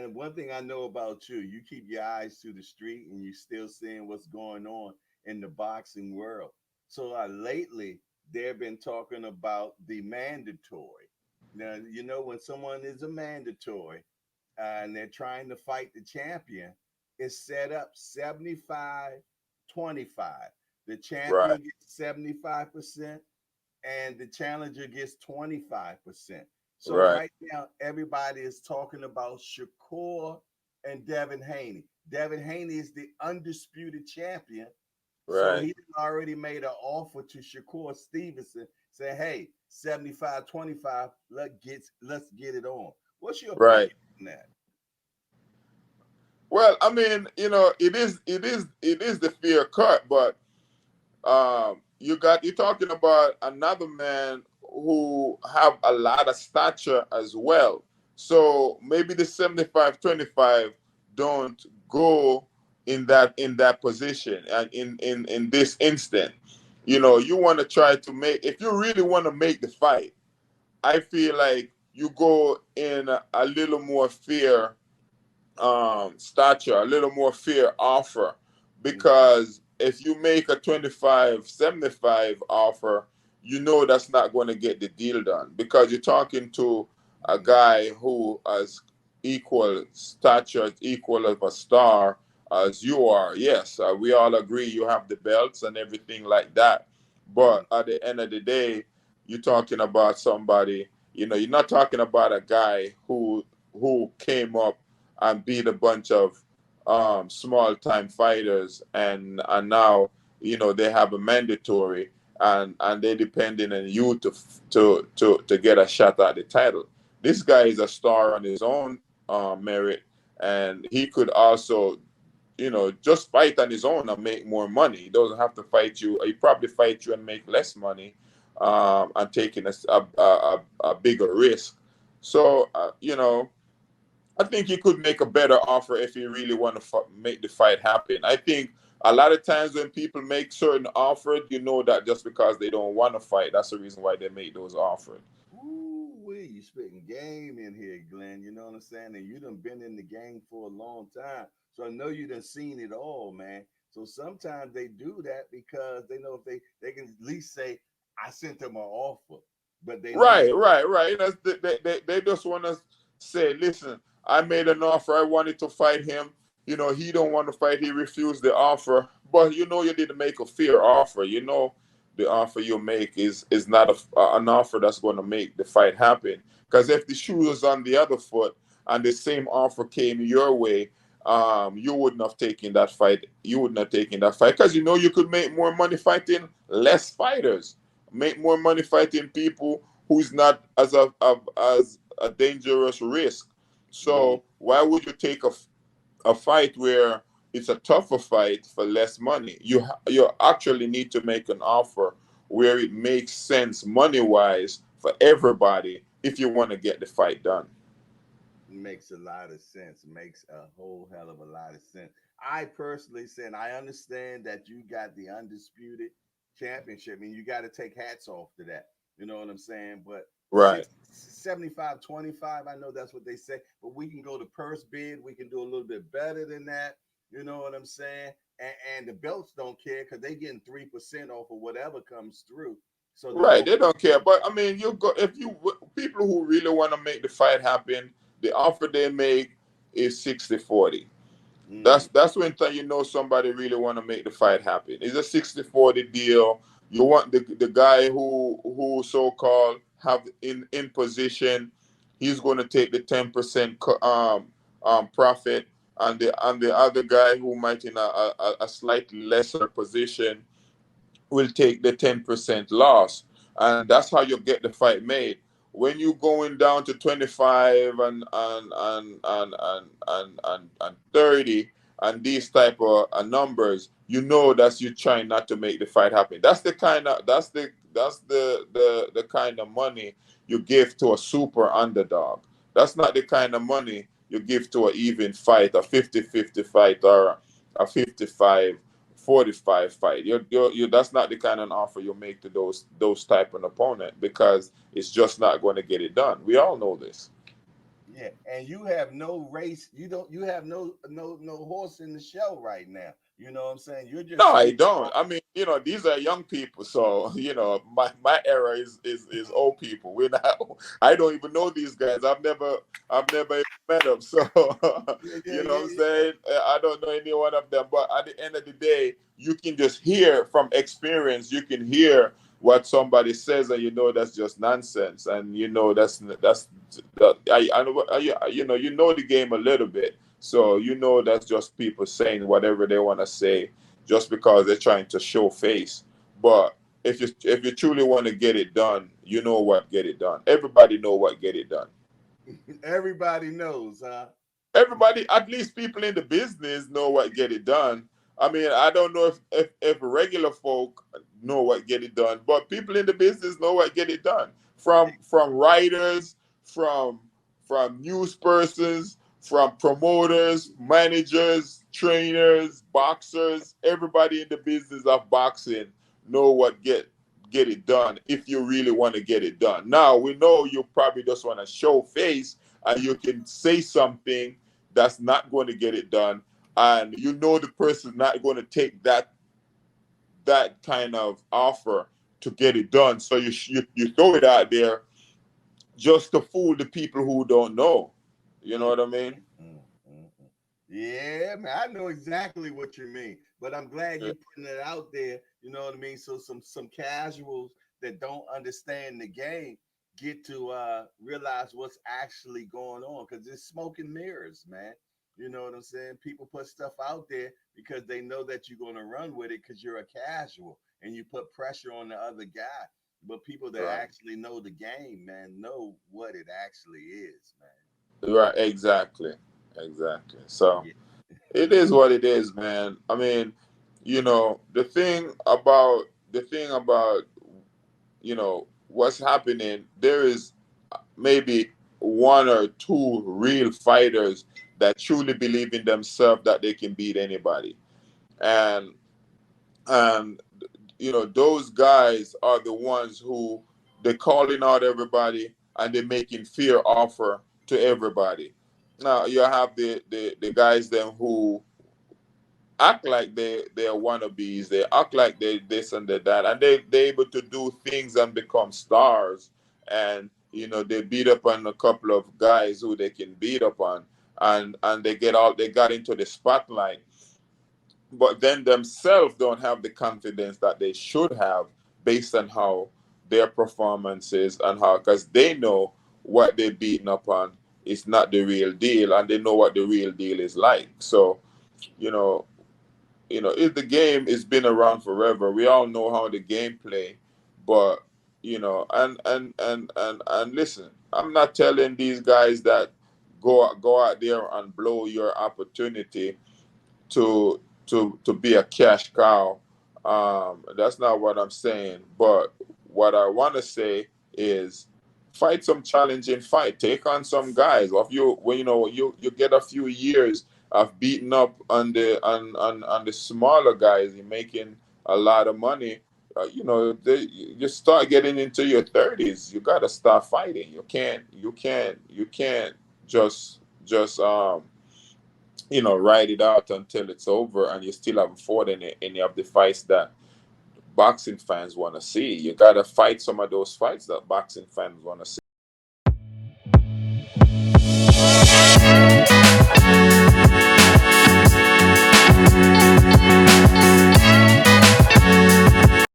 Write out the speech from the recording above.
and one thing I know about you, you keep your eyes to the street and you still seeing what's going on in the boxing world. So lately, they've been talking about the mandatory. Now, you know, when someone is a mandatory and they're trying to fight the champion, it's set up 75-25. The Right, champion gets 75% and the challenger gets 25%. So right, right now, everybody is talking about Shakur and Devin Haney. Devin Haney is the undisputed champion. So right, he already made an offer to Shakur Stevenson, say, hey, 75-25, let's get it on. What's your right. opinion on that? Well, I mean, it is the fair cut, but you're talking about another man who have a lot of stature as well. So maybe the 75-25 don't go in that position, and in this instant, you want to try to make, if you really want to make the fight, I feel like you go in a little more fair stature, a little more fair offer. Mhm. Because if you make a 25-75 offer, that's not going to get the deal done, because you're talking to a Mhm. guy who has equal stature, equal of a star as you are. Yes, we all agree you have the belts and everything like that. But at the end of the day, you're talking about somebody, you're not talking about a guy who came up and beat a bunch of small time fighters, and now they have a mandatory, and they're depending on you to get a shot at the title. This guy is a star on his own merit, and he could also just fight on his own and make more money. He doesn't have to fight you. He probably fight you and make less money, and taking a bigger risk. So I think he could make a better offer if he really want to make the fight happen. I think a lot of times when people make certain offers, that just because they don't want to fight, that's the reason why they make those offers. Ooh, you spitting game in here, Glenn. You know what I'm saying? And you done been in the game for a long time. So I know you done seen it all, man. So sometimes they do that because they know if they can at least say, I sent them an offer. But they know Right, they right, right. They just want to say, listen, I made an offer. I wanted to fight him. He don't want to fight. He refused the offer. But you didn't make a fair offer. The offer you make is not an offer that's going to make the fight happen. Because if the shoe was on the other foot and the same offer came your way, you wouldn't have taken that fight. You wouldn't have taken that fight because you could make more money fighting less fighters, make more money fighting people who's not as a dangerous risk. mm, So why would you take a fight where it's a tougher fight for less money? You actually need to make an offer where it makes sense money wise for everybody if you want to get the fight done. makes a lot of sense. Makes a whole hell of a lot of sense. I personally said I understand that you got the undisputed championship. I mean, you got to take hats off to that. You know what I'm saying? But Right. 75-25, I know that's what they say, but we can go to purse bid. We can do a little bit better than that. You know what I'm saying? And the belts don't care because they getting 3% off of whatever comes through. So the Right, whole they don't care. But I mean, you go if you people who really want to make the fight happen, the offer they make is 60-40. That's mm, that's when somebody really want to make the fight happen. It's a 60-40 deal. You want the guy who so called have in position. He's going to take the 10% profit, and the other guy who might in a slightly lesser position will take the 10% loss. And that's how you get the fight made. When you going down to 25 and 30 and these type of numbers, that's you trying not to make the fight happen. That's the kind of money you give to a super underdog. That's not the kind of money you give to an even fight, a 50-50 fight, or a 55-45 fight. That's not the kind of offer you make to those type of opponent, because it's just not going to get it done. We all know this. Yeah, and you have no race. You don't. You have no horse in the show right now. You know what I'm saying? You're No, just I sitting don't. on. I mean, these are young people, so my era is old people. We're not. I don't even know these guys. I've never even met them. So Yeah, yeah, you know yeah, what I'm yeah. saying. I don't know any one of them. But at the end of the day, you can just hear from experience. You can hear what somebody says, and that's just nonsense. And I know you know the game a little bit, so that's just people saying whatever they want to say just because they're trying to show face. But if you truly want to get it done, you know what get it done. Everybody know what get it done. Everybody knows, huh? Everybody, at least people in the business, know what get it done. I mean, I don't know if regular folk know what get it done, but people in the business know what get it done. From writers, from news persons, from promoters, managers, trainers, boxers, everybody in the business of boxing know what get it done if you really want to get it done. Now we know you probably just want to show face and you can say something that's not going to get it done, and the person's not going to take that kind of offer to get it done. So you throw it out there just to fool the people who don't know. You know Mm, what I mean? mm, mm, mm. Yeah, man, I know exactly what you mean, but I'm glad Yeah. you're putting it out there. You know what I mean? So some casuals that don't understand the game get to realize what's actually going on because it's smoke and mirrors, man. You know what I'm saying? People put stuff out there because they know that you're going to run with it because you're a casual and you put pressure on the other guy. But people that Right. actually know the game, man, know what it actually is, man. Right. Exactly. Exactly. So Yeah. it is what it is, man. I mean, the thing about what's happening. There is maybe one or two real fighters that truly believe in themselves that they can beat anybody, and and those guys are the ones who they're calling out everybody and they're making fear offer to everybody. Now you have the guys then who act like they're wannabes. They act like they this and they that, and they're able to do things and become stars. And they beat up on a couple of guys who they can beat up on, and they got into the spotlight, but then themselves don't have the confidence that they should have based on how their performance is and how because they know what they're beating up on is not the real deal, and they know what the real deal is like. So you know if the game has been around forever, we all know how the game play. But and listen, I'm not telling these guys that go out there and blow your opportunity to to be a cash cow. That's not what I'm saying. But what I want to say is fight some challenging fight. Take on some guys. If you when you get a few years of beating up on the smaller guys, you're making a lot of money. You start getting into your 30s. You gotta start fighting. You can't just ride it out until it's over and you still haven't fought any of the fights that boxing fans want to see. You got to fight some of those fights that boxing fans want to see.